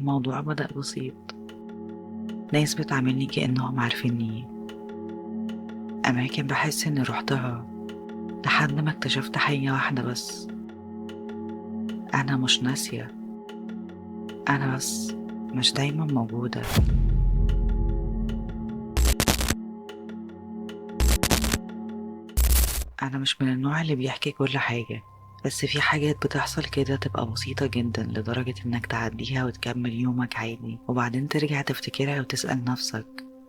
الموضوع بدأ بسيط، ناس بتعاملني كأنهم عارفيني، أماكن بحس إني روحتها لحد ما اكتشفت حاجة واحدة بس. أنا مش ناسية، أنا بس مش دايما موجودة. أنا مش من النوع اللي بيحكي كل حاجة، بس في حاجات بتحصل كده تبقى بسيطة جدا لدرجة إنك تعديها وتكمل يومك عادي، وبعدين ترجع تفتكرها وتسأل نفسك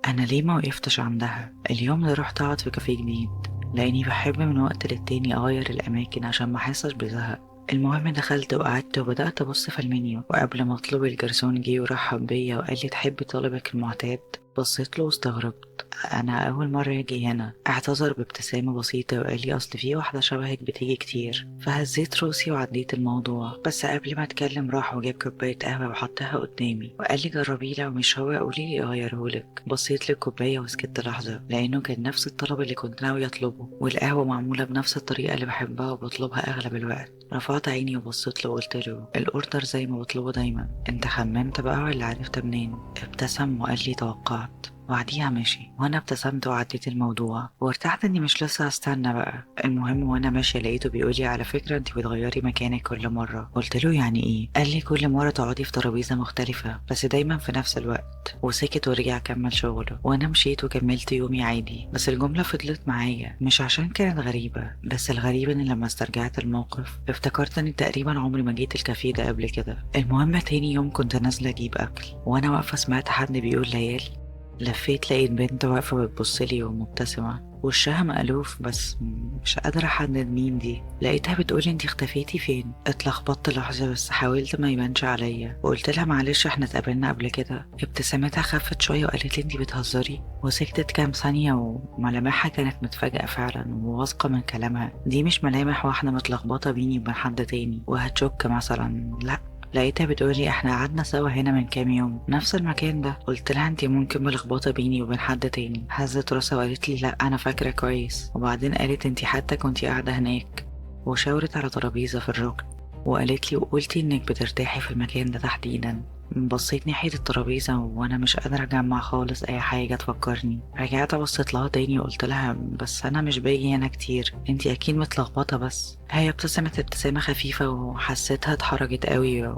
أنا ليه ما وقفتش عندها اليوم اللي رحت أقعد في كافيه جديد، لأني بحب من وقت للتاني أغير الأماكن عشان ما أحسش بزهق. المهم دخلت وقعدت وبدأت أبص في المنيو، وقبل ما أطلب الجرسون جه ورحب بيا وقال لي تحبي طلبك المعتاد. بصيت له واستغربت، أنا أول مرة أجي هنا. اعتذر بابتسامة بسيطة وقال لي أصل في واحدة شبهك بتيجي كتير. فهزيت راسي وعديت الموضوع، بس قبل ما أتكلم راح وجاب كوباية قهوة وحطها قدامي وقال لي جربيه، لو مش هو قولي لي أغيرهولك. بصيت للكوباية وسكت لحظة لأنه كان نفس الطلب اللي كنت ناوية أطلبه، والقهوة معمولة بنفس الطريقة اللي بحبها وبطلبها أغلب الوقت. رفعت عيني وبصيت له وقلت له الأوردر زي ما بطلبه دايما. أنت خمنت بقى ولا عرفت منين؟ ابتسم وقال لي توقعت. بعديها ماشي وانا ابتسمت وعديت الموضوع وارتحت اني مش لسه هستنى بقى. المهم وانا ماشيه لقيته بيقول لي على فكره انت بتغيري مكانك كل مره. قلت له يعني ايه؟ قال لي كل مره تقعدي في ترابيزه مختلفه بس دايما في نفس الوقت، وسكت ورجع كمل شغله. وانا مشيت وكملت يومي عادي، بس الجمله فضلت معايا مش عشان كانت غريبه، بس الغريب ان لما استرجعت الموقف افتكرت اني تقريبا عمري ما جيت الكافيه ده قبل كده. المهم تاني يوم كنت نازله اجيب اكل وانا واقفه سمعت حد بيقول ليالي. لفيت لقيت بنت واقفة بتبصلي ومبتسمة، وشها مألوف بس مش قادرة أحدد مين دي. لقيتها بتقولي انتي اختفيتي فين؟ اتلخبطت لحظة بس حاولت ما يبانش عليا وقلت لها معلش احنا اتقابلنا قبل كده. ابتسامتها خفت شوية وقالت لي انتي بتهزري، وسكتت كام ثانية وملامحها كانت متفاجئة فعلا وواثقة من كلامها. دي مش ملامح واحدة متلخبطة بيني وبين حد تاني وهتشك مثلا، لا. لقيتها بتقولي احنا قعدنا سوا هنا من كام يوم نفس المكان ده. قلت لها انتي ممكن ملخبطه بيني وبين حد تاني. هزت راسها وقالت لي لا انا فاكره كويس، وبعدين قالت انتي حتى كنتي قاعده هناك، وشاورت على ترابيزه في الركن وقالت لي وقلتي انك بترتاحي في المكان ده تحديدا. بصيت ناحية الترابيزة وانا مش قادرة اجمع خالص اي حاجة تفكرني. رجعت بصيت لها تاني وقلت لها بس انا مش باجي هنا كتير، انتي اكيد متلخبطة بس. هي ابتسمت ابتسامة خفيفة وحسيتها اتحرجت قوي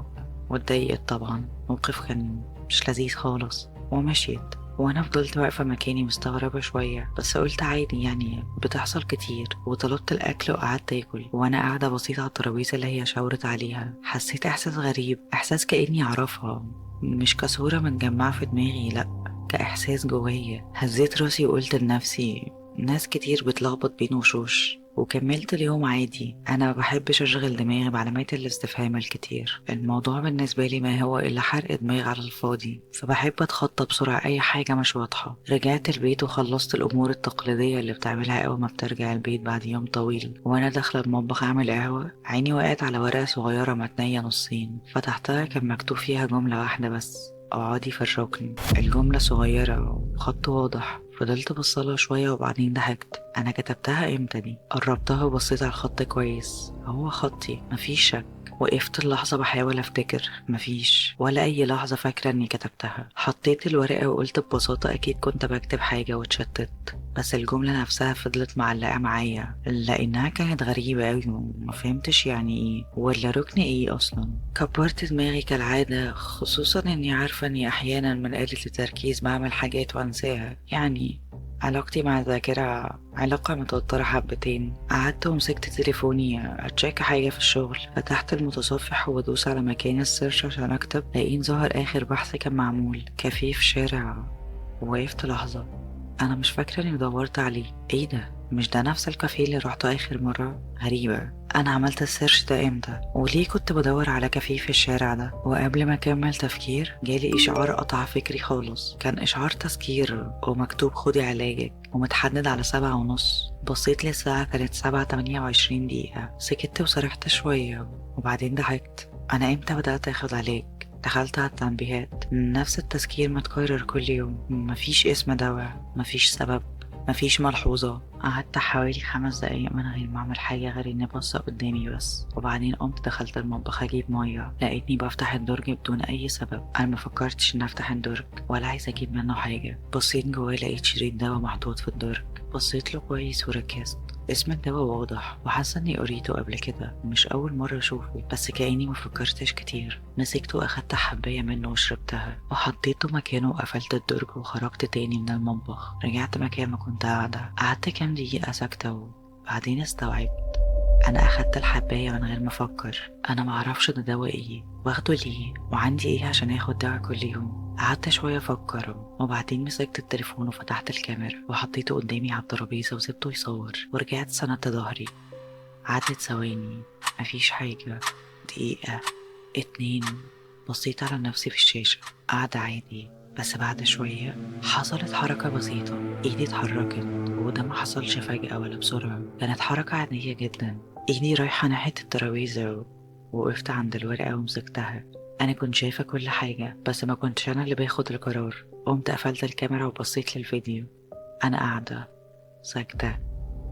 واتضايقت طبعا. موقف كان مش لذيذ خالص ومشيت، وانا فضلت واقفة مكاني مستغربة شوية، بس قلت عادي يعني بتحصل كتير. وطلبت الاكل وقعدت اكل وانا قاعدة بسيطة على الترابيزة اللي هي شاورت عليها. حسيت احساس غريب، احساس كأني اعرفها، مش كصورة متجمعة في دماغي، لا كإحساس جوايا. هزيت راسي وقلت لنفسي ناس كتير بتلخبط بين وشوش، وكملت اليوم عادي. انا ما بحبش اشغل دماغي بعلامات الاستفهام الكتير، الموضوع بالنسبه لي ما هو الا حرق دماغ على الفاضي، فبحب اتخطى بسرعه اي حاجه مش واضحه. رجعت البيت وخلصت الامور التقليديه اللي بتعملها اول ما بترجع البيت بعد يوم طويل. وانا داخله المطبخ اعمل قهوه عيني وقعت على ورقه صغيره متنيه نصين، فتحتها كان مكتوب فيها جمله واحده بس اقعدي في الركن. الجمله صغيره وخط واضح. فضلت بصلها شوية وبعدين ضحكت، أنا كتبتها إمتى دي؟ قربتها وبصيت على الخط كويس، هو خطي مفيش شك. وقفت اللحظة بحاول أفتكر، مفيش ولا أي لحظة فاكرة إني كتبتها. حطيت الورقة وقلت ببساطة أكيد كنت بكتب حاجة واتشتت، بس الجملة نفسها فضلت معلقة معايا لأنها كانت غريبة أوي ومفهمتش يعني إيه ولا ركن إيه أصلا. كبرت دماغي كالعادة، خصوصا إني عارفة إني أحيانا من قلة التركيز بعمل حاجات وأنساها. يعني علاقتي مع الذاكرة علاقة متوترة حبتين. قعدت ومسكت تليفوني أتشيك حاجة في الشغل، فتحت المتصفح وبدوس على مكان السيرش عشان أكتب، لقيت ظهر آخر بحث كان معمول كافيه في شارع. ووقفت لحظة، أنا مش فاكرة إني دورت عليه. إيه ده؟ مش ده نفس الكافيه اللي روحته آخر مرة؟ غريبة، أنا عملت السيرش ده إمتى؟ وليه كنت بدور على كافيه في الشارع ده؟ وقبل ما أكمل تفكير جالي إشعار قطع فكري خالص. كان إشعار تذكير ومكتوب خدي علاجك ومتحدد على 7:30. بصيت للساعة كانت 7:28. سكت وسرحت شوية وبعدين ضحكت. أنا إمتى بدأت أخد علاج؟ دخلت على التنبيهات، نفس التذكير متكرر كل يوم، مفيش اسم دواء، مفيش سبب، مفيش ملحوظة. قعدت حوالي 5 دقايق من غير ما أعمل حاجة غير إني بص قدامي بس، وبعدين قمت دخلت المطبخ أجيب مية. لقيتني بفتح الدرج بدون أي سبب. أنا مفكرتش إني أفتح الدرج ولا عايزة أجيب منه حاجة. بصيت جواه لقيت شريط دوا محطوط في الدرج. بصيت له كويس وركزت. اسم الدواء واضح وحاسة اني قريته قبل كده، مش أول مرة أشوفه، بس كأني مفكرتش كتير. مسكته وأخدت حباية منه وشربتها وحطيته مكانه وقفلت الدرج وخرجت تاني من المطبخ. رجعت مكان ما كنت قاعدة، قعدت كام دقيقة ساكتة وبعدين استوعبت. أنا أخدت الحباية من غير ما أفكر. أنا معرفش ده دواء إيه، واخده ليه، وعندي إيه عشان آخد دواء كل يوم. قعدت شوية أفكر وبعدين مسكت التليفون وفتحت الكاميرا وحطيته قدامي على الترابيزة وسبته يصور، ورجعت سندت ظهري. عدت ثواني، مفيش حاجة. دقيقة، 2. بصيت على نفسي في الشاشة قاعدة عادي، بس بعد شوية حصلت حركة بسيطة. ايدي اتحركت، وده ما حصلش فجأة ولا بسرعة، كانت حركة عادية جدا. ايدي رايحة ناحية الترابيزة ووقفت عند الورقة ومسكتها. أنا كنت شايفة كل حاجة، بس ما كنتش أنا اللي باخد القرار. قمت قفلت الكاميرا وبصيت للفيديو. أنا قاعدة ساكتة،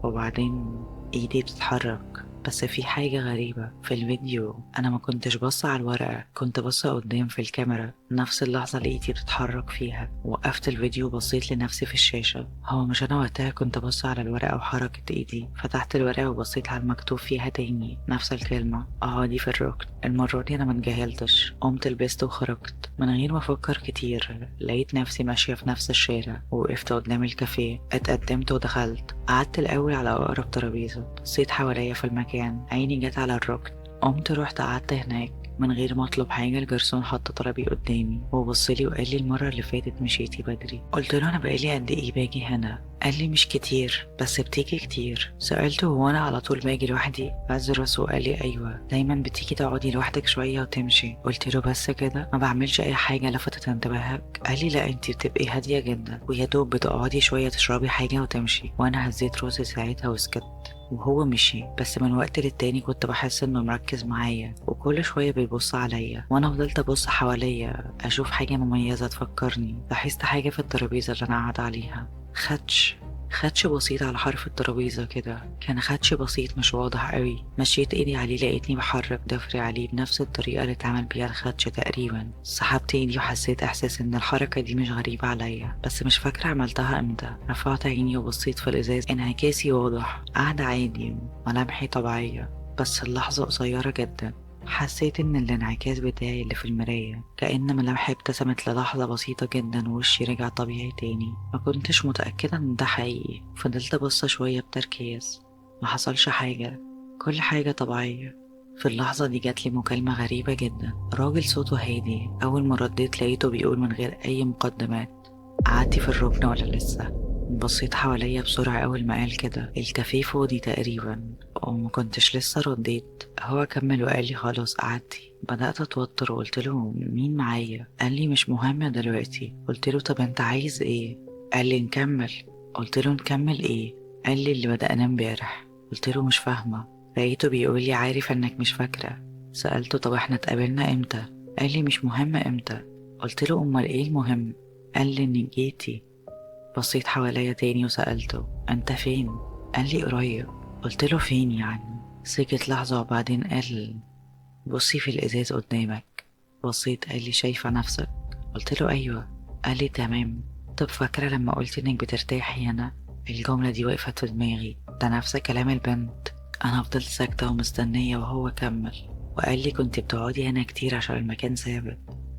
وبعدين ايدي بتتحرك. بس في حاجة غريبة في الفيديو، انا ما كنتش بص على الورقة، كنت بص قدام في الكاميرا. نفس اللحظة اللي ايدي بتتحرك فيها وقفت الفيديو وبصيت لنفسي في الشاشة. هو مش انا وقتها كنت بص على الورقة وحركت ايدي؟ فتحت الورقة وبصيت على المكتوب فيها تاني نفس الكلمة، اقعدي في الركن. المرة دي انا متجاهلتش، قمت لبست وخرجت من غير ما افكر كتير. لقيت نفسي ماشية في نفس الشارع ووقفت قدام الكافيه. اتقدمت ودخلت، قعدت الأول على أقرب ترابيزة. بصيت حواليا في المكان، عيني جت على الركن. قمت رحت قعدت هناك من غير ما اطلب حاجه. الجرسون حط طلبي قدامي وبصلي وقال لي المره اللي فاتت مشيتي بدري. قلت له انا بقالي قد ايه باجي هنا؟ قال لي مش كتير، بس بتيجي كتير. سالته هو انا على طول باجي لوحدي؟ هز راسه وقال لي ايوه، دايما بتيجي تقعدي لوحدك شويه وتمشي. قلت له بس كده؟ ما بعملش اي حاجه لفتت انتباهك؟ قال لي لا، انتي بتبقي هاديه جدا ويا دوب بتقعدي شويه تشربي حاجه وتمشي. وانا هزيت راسي ساعتها وسكت. وهو مشي، بس من وقت للتاني كنت بحس انه مركز معايا وكل شوية بيبص عليا، وانا فضلت ابص حواليا اشوف حاجة مميزة تفكرني. لاحظت حاجة في الترابيزة اللي انا قاعدة عليها، خدش بسيط على حرف الترابيزة كده. كان خدش بسيط مش واضح قوي. مشيت ايدي عليه لقيتني بحرك ضفري عليه بنفس الطريقة اللي اتعمل بيها الخدش تقريبا. سحبت ايدي وحسيت احساس ان الحركة دي مش غريبة عليا، بس مش فاكرة عملتها امتى. رفعت عيني وبصيت في الازاز، انعكاسي واضح، قاعدة عادي، ملامحي طبيعية. بس اللحظة قصيرة جدا. حسيت ان الانعكاس بتاعي اللي في المراية، كأن ملامحي ابتسمت للحظة بسيطة جدا ووشي رجع طبيعي تاني. ما كنتش متأكدة ان ده حقيقي. فضلت ابص شوية بتركيز، ما حصلش حاجة، كل حاجة طبيعية. في اللحظة دي جاتلي مكالمة غريبة جدا. راجل صوته هادي. أول ما رديت لقيته بيقول من غير أي مقدمات: قعدتي في الركن ولا لسه؟ بصيت حواليا بسرعة. أول ما قال كده الكافيه فاضي تقريبا، وما كنتش لسه رديت. هو كمل وقال لي خلاص قعدتي. بدأت أتوتر وقلت له مين معايا؟ قال لي مش مهم دلوقتي. قلت له طب أنت عايز إيه؟ قال لي نكمل. قلت له نكمل إيه؟ قال لي اللي بدأناه امبارح. قلت له مش فاهمة. لقيته بيقول لي عارف إنك مش فاكرة. سألته طب إحنا اتقابلنا إمتى؟ قال لي مش مهم إمتى. قلت له أمال إيه المهم؟ قال لي إنك جيتي. بصيت حواليا تاني وسألته انت فين؟ قال لي قريب. قلت له فين يعني؟ سكت لحظة وبعدين قال بصي في الإزاز قدامك. بصيت. قال لي شايفة نفسك؟ قلت له أيوة. قال لي تمام. طب فاكرة لما قلت إنك بترتاحي هنا؟ الجملة دي وقفت في دماغي، ده نفس كلام البنت. أنا فضلت ساكتة ومستنية وهو كمل وقال لي كنت بتقعدي هنا كتير عشان المكان ثابت.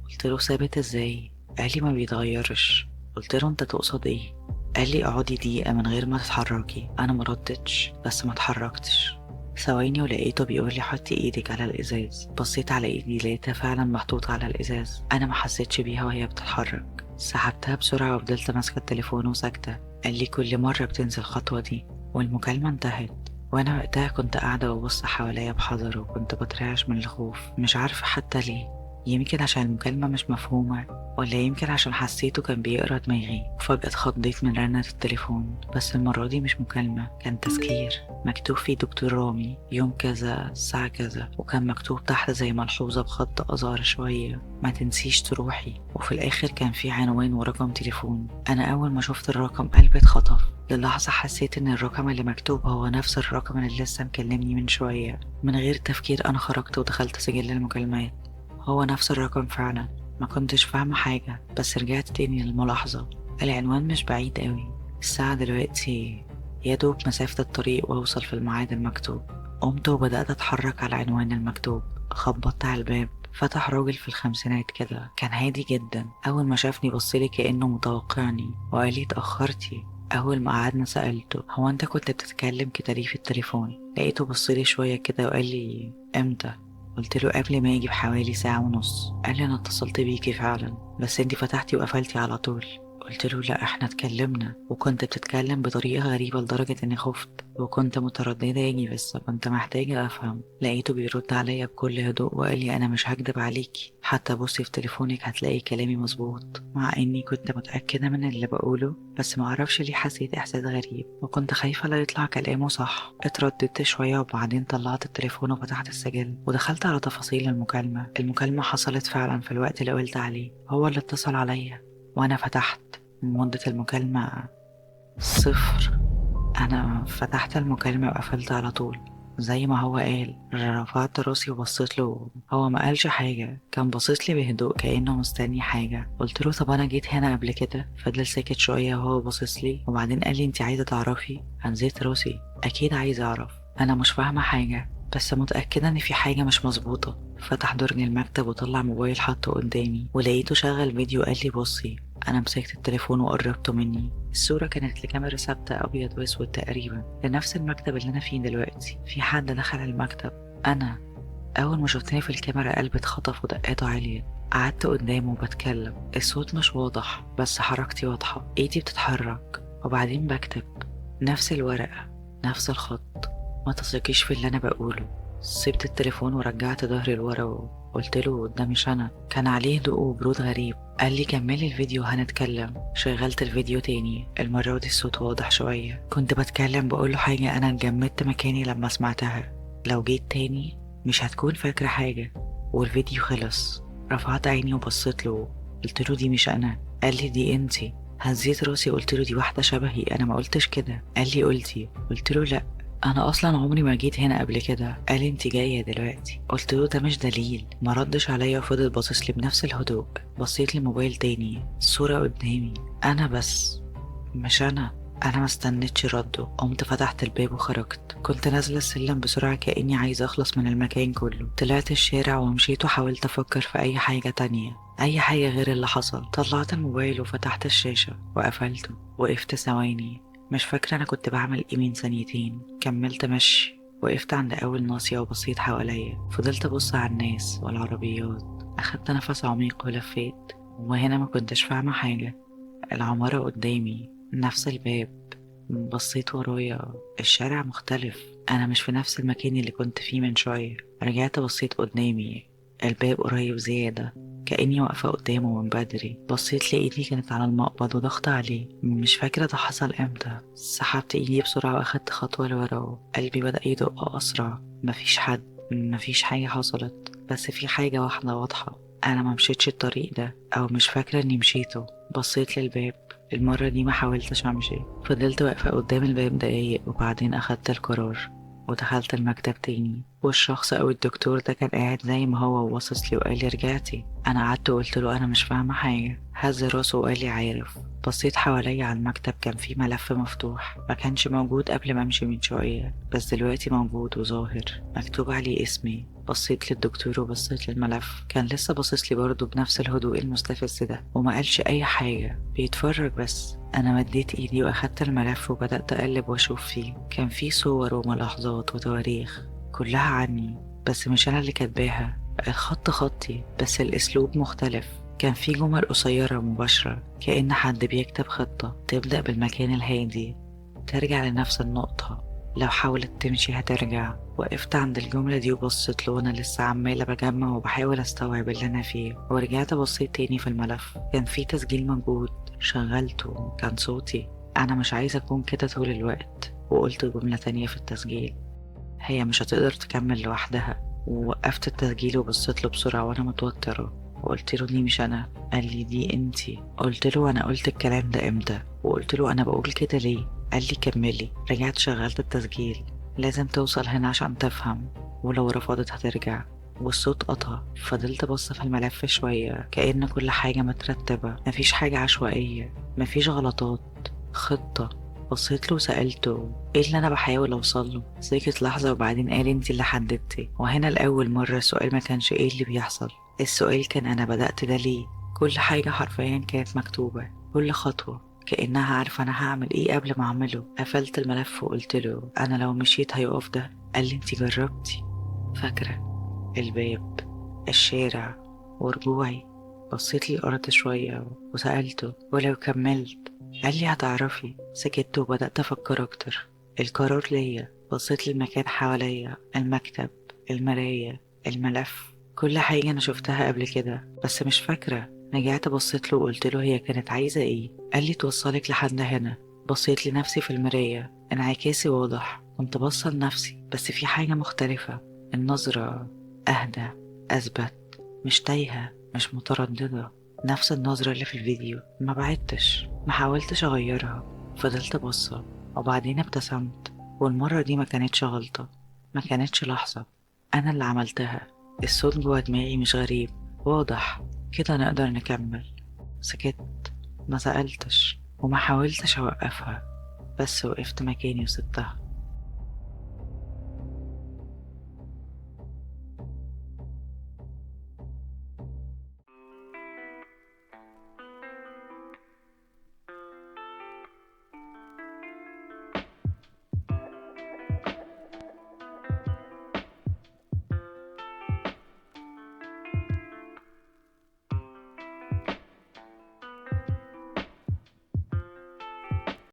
قلت له ثابت ازاي؟ قال لي ما بيتغيرش. قلت له انت تقصد ايه؟ قال لي اقعدي دقيقة من غير ما تتحركي. انا ما ردتش بس ما اتحركتش. ثواني ولقيته بيقول لي حطي ايدك على الازاز. بصيت على ايدي لقيتها فعلا محطوطة على الازاز. انا ما حسيتش بيها وهي بتتحرك. سحبتها بسرعة وفضلت ماسكة التليفون وساكتة. قال لي كل مرة بتنزل الخطوة دي. والمكالمة انتهت، وانا وقتها كنت قاعدة ببص حواليا بحذر وكنت بترعش من الخوف، مش عارفة حتى ليه. يمكن عشان المكالمة مش مفهومة، ولا يمكن عشان حسيته كان بيقرا دماغي. وفجأة اتخضيت من رنة التليفون. بس المرة دي مش مكالمة، كان تذكير مكتوب فيه دكتور رامي، يوم كذا الساعة كذا. وكان مكتوب تحت زي ملحوظة بخط أصغر شوية: ما تنسيش تروحي. وفي الآخر كان في عنوان ورقم تليفون. أنا أول ما شفت الرقم قلبي اتخطف. للحظة حسيت ان الرقم اللي مكتوب هو نفس الرقم اللي لسه مكلمني من شوية. من غير تفكير انا خرجت ودخلت سجل المكالمات. هو نفس الرقم فعلا. ما كنتش فاهمة حاجة بس رجعت تاني للملاحظة. العنوان مش بعيد قوي. الساعة دلوقتي يا دوب مسافة الطريق وأوصل في الميعاد المكتوب. قمت وبدأت أتحرك على العنوان المكتوب. خبطت على الباب. فتح راجل في الخمسينات كده، كان هادي جدا. أول ما شافني بصلي كأنه متوقعني وقال لي اتأخرتي. أول ما قعدنا سألته هو أنت كنت بتتكلم كده ليه في التليفون؟ لقيته بصلي شوية كده وقال لي امتى؟ قلت له قبل ما يجي بحوالي ساعة ونص. قال لي أنا اتصلت بيكي فعلا بس انتي فتحتي وقفلتي على طول. قلت له لا احنا اتكلمنا وكنت بتتكلم بطريقة غريبة لدرجة اني خفت وكنت مترددة اجي بس كنت محتاجة افهم. لقيته بيرد عليا بكل هدوء وقال لي انا مش هكدب عليكي، حتى بصي في تليفونك هتلاقي كلامي مظبوط. مع اني كنت متأكدة من اللي بقوله بس معرفش ليه حسيت احساس غريب وكنت خايفة لا يطلع كلامه صح. اترددت شوية وبعدين طلعت التليفون وفتحت السجل ودخلت على تفاصيل المكالمة حصلت فعلا في الوقت اللي قلت عليه. هو اللي اتصل عليا وانا فتحت. مدة المكالمة 0. أنا فتحت المكالمة وقفلت على طول زي ما هو قال. رفعت راسي وبصيت له. هو ما قالش حاجة، كان باصص لي بهدوء كأنه مستني حاجة. قلت له طب أنا جيت هنا قبل كده؟ فضل ساكت شوية وهو باصص لي وبعدين قال لي انت عايزة تعرفي؟ هنزيت راسي. أكيد عايزة أعرف. أنا مش فاهمة حاجة بس متأكدة إن في حاجة مش مظبوطة. فتح درج المكتب وطلع موبايل حطه قدامي ولقيته شغل فيديو. قال لي بصي. أنا مسكت التليفون وقربته مني. الصورة كانت لكاميرا ثابتة أبيض وأسود تقريبا لنفس المكتب اللي أنا فيه دلوقتي. في حد دخل المكتب. أنا. أول ما شفتني في الكاميرا قلبي اتخطف ودقاته عالية. قعدت قدامه وبتكلم. الصوت مش واضح بس حركتي واضحة، ايدي بتتحرك وبعدين بكتب. نفس الورقة. نفس الخط. ما تثقيش في اللي أنا بقوله. سبت التليفون ورجعت ظهري لورا وقلت له ده مش أنا. كان عليه هدوء وبرود غريب. قال لي كملي الفيديو هنتكلم. شغلت الفيديو تاني. المرة دي الصوت واضح شوية. كنت بتكلم بقوله حاجة أنا اتجمدت مكاني لما سمعتها. لو جيت تاني مش هتكون فاكرة حاجة. والفيديو خلص. رفعت عيني وبصيت له. قلت له دي مش أنا. قال لي دي انتي. هزيت راسي قلت له دي واحدة شبهي، أنا ما قلتش كده. قال لي قلتي. قلت له لأ انا اصلا عمري ما جيت هنا قبل كده. قال انت جايه دلوقتي. قلت له ده مش دليل. ما ردش عليا وفضل باصص لي بنفس الهدوء. بصيت للموبايل تاني. الصوره قدامي. انا بس. مش انا ما استنيتش رده. قمت فتحت الباب وخرجت. كنت نازله السلم بسرعه كاني عايزه اخلص من المكان كله. طلعت الشارع ومشيت وحاولت افكر في اي حاجه تانية، اي حاجه غير اللي حصل. طلعت الموبايل وفتحت الشاشه وقفلته. وقفت ثواني مش فاكرة أنا كنت بعمل إيه من ثانيتين. كملت مشي. وقفت عند أول ناصية وبصيت حواليا. فضلت أبص على الناس والعربيات. أخدت نفس عميق ولفيت. وهنا ما كنتش فاهمة حاجة. العمارة قدامي. نفس الباب. بصيت ورايا. الشارع مختلف. أنا مش في نفس المكان اللي كنت فيه من شوية. رجعت بصيت قدامي. الباب قريب زيادة كأني واقفة قدامه من بدري. بصيت لإيدي كانت على المقبض وضغط عليه. مش فاكرة ده حصل امتى. سحبت إيدي بسرعة وأخدت خطوة لورا. قلبي بدأ يدق أسرع. مفيش حد. مفيش حاجة حصلت بس في حاجة واحدة واضحة. أنا ما مشيتش الطريق ده أو مش فاكرة إني مشيته. بصيت للباب. المرة دي ما حاولتش أمشي. فضلت واقفة قدام الباب دقايق وبعدين أخدت القرار ودخلت المكتب تاني. والشخص أو الدكتور ده كان قاعد زي ما هو وباصص لي وقال لي رجعتي. أنا قعدت وقلت له أنا مش فاهمة حاجة. هز راسه وقال لي عارف. بصيت حواليا على المكتب كان فيه ملف مفتوح ما كانش موجود قبل ما أمشي من شوية بس دلوقتي موجود وظاهر مكتوب عليه اسمي. بصيت للدكتور وبصيت للملف. كان لسه باصص لي برضه بنفس الهدوء المستفز ده وما قالش أي حاجة بيتفرج بس. أنا مديت إيدي وأخدت الملف وبدأت أقلب وأشوف فيه. كان فيه صور وملاحظات وتواريخ كلها عني بس مش أنا اللي كاتباها. الخط خطي بس الأسلوب مختلف. كان في جمل قصيرة مباشرة كأن حد بيكتب خطة تبدأ بالمكان الهادي ترجع لنفس النقطة. لو حاولت تمشي هترجع. وقفت عند الجملة دي وبصيت له وأنا لسه عمالة بجمع وبحاول أستوعب اللي أنا فيه. ورجعت بصيت تاني في الملف. كان في تسجيل موجود. شغلته. كان صوتي. أنا مش عايزة أكون كده طول الوقت. وقلت جملة تانية في التسجيل. هي مش هتقدر تكمل لوحدها. ووقفت التسجيل وبصيت له بسرعة وأنا متوترة وقلت له دي مش أنا. قال لي دي انتي. قلت له أنا قلت الكلام ده امتى؟ وقلت له أنا بقول كده ليه؟ قال لي كملي. رجعت شغلت التسجيل. لازم توصل هنا عشان تفهم، ولو رفضت هترجع. والصوت قطع. فضلت بص في الملف شوية كأن كل حاجة مترتبة، مفيش حاجة عشوائية، مفيش غلطات، خطة. بصيت له وسألته ايه اللي انا بحاول اوصله. سكت لحظة وبعدين قال انتي اللي حددتي. وهنا لأول مرة السؤال ما كانش ايه اللي بيحصل، السؤال كان انا بدأت ده ليه. كل حاجة حرفيا كانت مكتوبة، كل خطوة كأنها عارفة أنا هعمل إيه قبل ما أعمله. قفلت الملف وقلت له أنا لو مشيت هيقف ده. قال لي أنتي جربتي؟ فاكرة الباب، الشارع، ورجوعي. بصيت لي الأرض شوية وسألته ولو كملت. قال لي هتعرفي. سكت وبدأت أفكر أكتر. القرار ليا. بصيت للمكان حواليا، المكتب، المراية، الملف، كل حاجة أنا شفتها قبل كده بس مش فاكرة. رجعت بصيت له وقلت له هي كانت عايزة إيه. قال لي توصلك لحد هنا. بصيت لنفسي في المراية، انعكاسي واضح. كنت بصل لنفسي بس في حاجة مختلفة. النظرة أهدى، أثبت، مش تايهة، مش مترددة. نفس النظرة اللي في الفيديو. ما بعدتش، ما حاولتش أغيرها. فضلت بصة وبعدين ابتسمت. والمرة دي ما كانتش غلطة، ما كانتش لحظة، أنا اللي عملتها. الصوت جوا دماغي مش غريب، واضح. كده نقدر نكمل. سكت، ما سألتش وما حاولتش أوقفها، بس وقفت مكاني وسبتها.